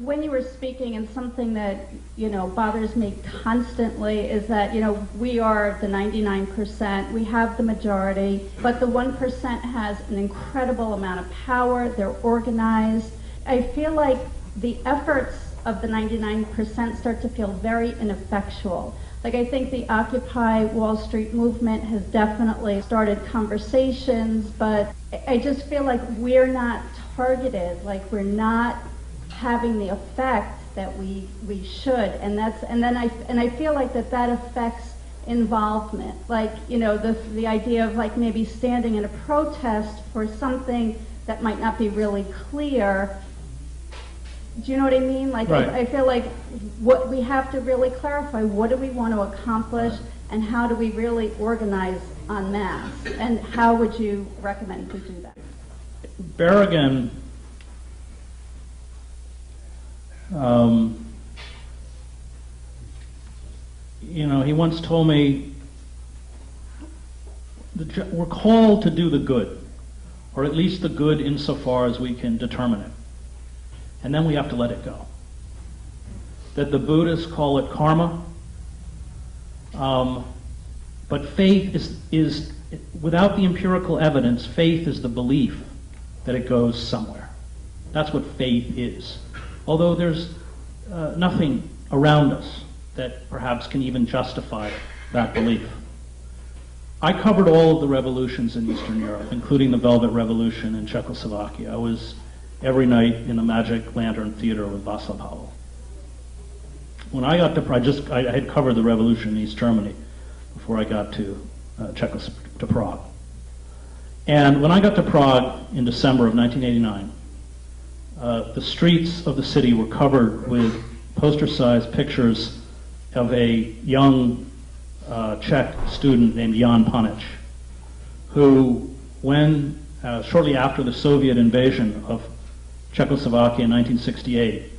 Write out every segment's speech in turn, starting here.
when you were speaking, and something that, bothers me constantly is that, we are the 99%, we have the majority, but the 1% has an incredible amount of power, they're organized. I feel like the efforts of the 99% start to feel very ineffectual. Like, I think the Occupy Wall Street movement has definitely started conversations, but I just feel like we're not targeted, like we're not having the effect that we should, and I feel like that affects involvement. Like, the idea of like maybe standing in a protest for something that might not be really clear. Do you know what I mean? Like, right. I feel like what we have to really clarify, what do we want to accomplish, and how do we really organize en masse, and how would you recommend we do that? Berrigan, he once told me, we're called to do the good, or at least the good insofar as we can determine it. And then we have to let it go. That the Buddhists call it karma, but faith is, without the empirical evidence, faith is the belief that it goes somewhere. That's what faith is. Although there's nothing around us that perhaps can even justify that belief. I covered all of the revolutions in Eastern Europe, including the Velvet Revolution in Czechoslovakia. I was every night in the Magic Lantern Theater with Václav Havel. When I got to, I had covered the revolution in East Germany before I got to Prague. And when I got to Prague in December of 1989, the streets of the city were covered with poster-sized pictures of a young Czech student named Jan Panic, who, when shortly after the Soviet invasion of Czechoslovakia in 1968,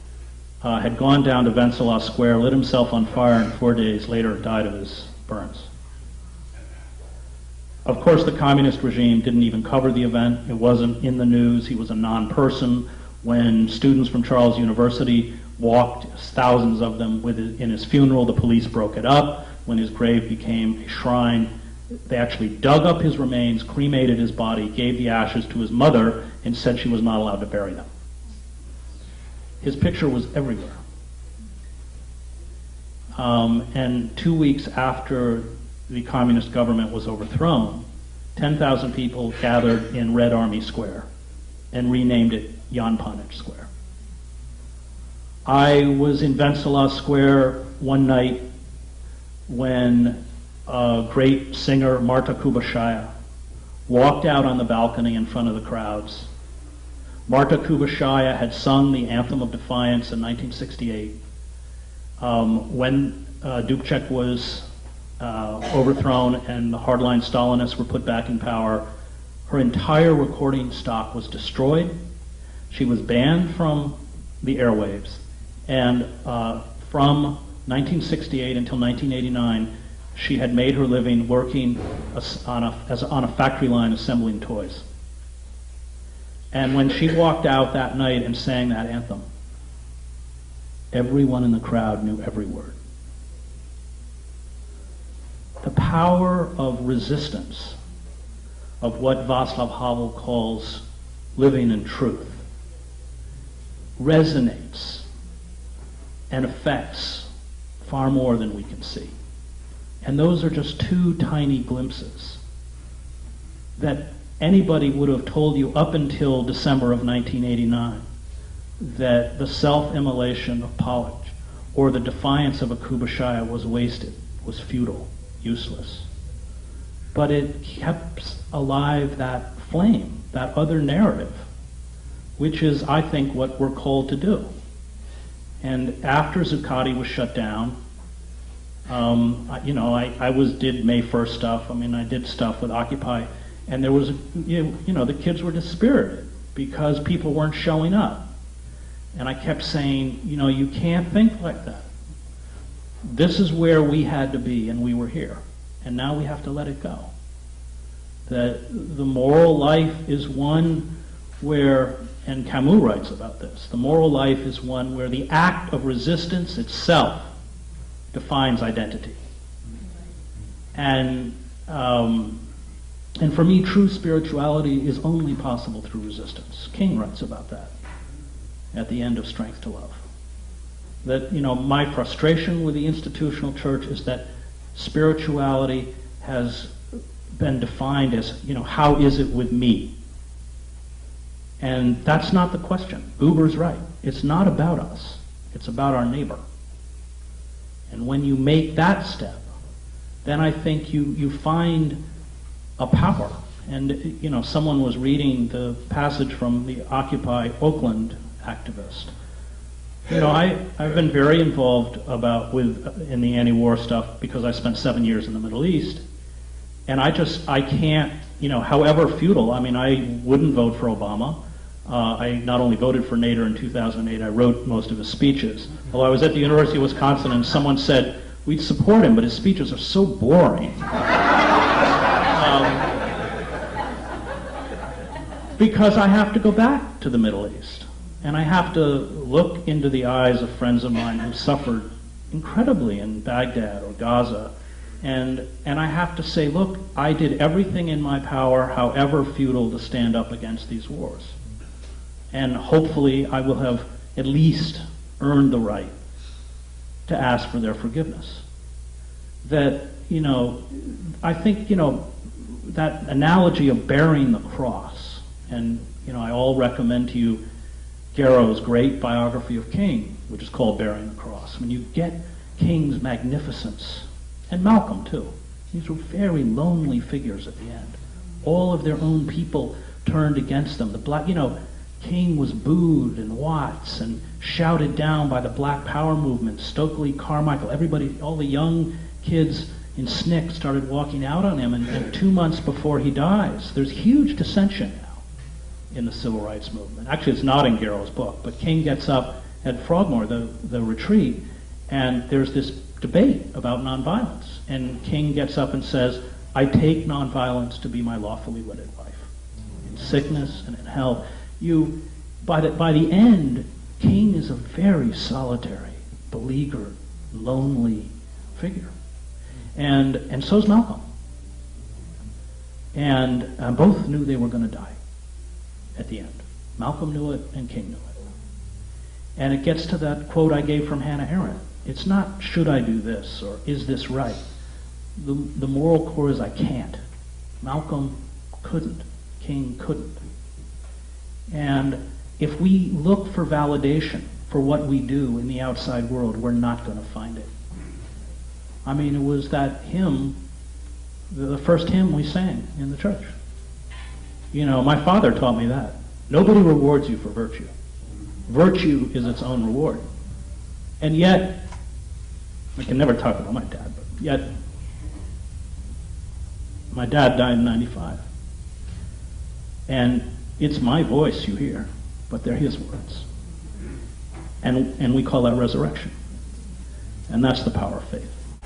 had gone down to Wenceslas Square, lit himself on fire, and 4 days later died of his burns. Of course, the communist regime didn't even cover the event. It wasn't in the news. He was a non-person. When students from Charles University walked, thousands of them, in his funeral, the police broke it up. When his grave became a shrine, they actually dug up his remains, cremated his body, gave the ashes to his mother, and said she was not allowed to bury them. His picture was everywhere. And 2 weeks after the communist government was overthrown, 10,000 people gathered in Red Army Square and renamed it Jan Panic Square. I was in Wenceslas Square one night when a great singer, Marta Kubashaya, walked out on the balcony in front of the crowds. Marta Kubashaya had sung the Anthem of Defiance in 1968. When Dubček was overthrown and the hardline Stalinists were put back in power, her entire recording stock was destroyed. She was banned from the airwaves, and from 1968 until 1989, she had made her living working on a factory line assembling toys. And when she walked out that night and sang that anthem, everyone in the crowd knew every word. The power of resistance, of what Václav Havel calls living in truth, resonates and affects far more than we can see. And those are just two tiny glimpses that anybody would have told you up until December of 1989 that the self-immolation of Pollock or the defiance of a Kubashaya was wasted, was futile, useless. But it kept alive that flame, that other narrative, which is, I think, what we're called to do. And after Zuccotti was shut down, I did May 1st stuff. I did stuff with Occupy, and there was, the kids were dispirited because people weren't showing up. And I kept saying, you can't think like that. This is where we had to be, and we were here. And now we have to let it go. That the moral life is one where, and Camus writes about this, the moral life is one where the act of resistance itself defines identity. And for me, true spirituality is only possible through resistance. King writes about that at the end of Strength to Love. That, my frustration with the institutional church is that spirituality has been defined as, how is it with me? And that's not the question. Buber's right. It's not about us. It's about our neighbor. And when you make that step, then I think you find a power. And, someone was reading the passage from the Occupy Oakland activist. I've been very involved in the anti-war stuff because I spent 7 years in the Middle East. And I can't, however futile, I wouldn't vote for Obama. I not only voted for Nader in 2008, I wrote most of his speeches. Although I was at the University of Wisconsin and someone said, we'd support him, but his speeches are so boring. Because I have to go back to the Middle East. And I have to look into the eyes of friends of mine who suffered incredibly in Baghdad or Gaza. And I have to say, look, I did everything in my power, however futile, to stand up against these wars. And hopefully I will have at least earned the right to ask for their forgiveness. That, I think, that analogy of bearing the cross, and, I all recommend to you Garrow's great biography of King, which is called Bearing the Cross. When you get King's magnificence, and Malcolm too, these were very lonely figures at the end. All of their own people turned against them. King was booed in Watts and shouted down by the Black Power movement, Stokely Carmichael, everybody, all the young kids in SNCC started walking out on him, and 2 months before he dies, there's huge dissension now in the civil rights movement. Actually, it's not in Garrow's book, but King gets up at Frogmore, the retreat, and there's this debate about nonviolence. And King gets up and says, I take nonviolence to be my lawfully wedded wife. In sickness and in health. By the end, King is a very solitary, beleaguered, lonely figure. And so's Malcolm. And both knew they were going to die at the end. Malcolm knew it and King knew it. And it gets to that quote I gave from Hannah Arendt. It's not, should I do this, or is this right? The moral core is I can't. Malcolm couldn't. King couldn't. And if we look for validation for what we do in the outside world, we're not going to find it. It was that hymn, the first hymn we sang in the church. My father taught me that. Nobody rewards you for virtue. Virtue is its own reward. And yet, I can never talk about my dad, but yet, my dad died in 95. And it's my voice you hear, but they're his words. And we call that resurrection. And that's the power of faith.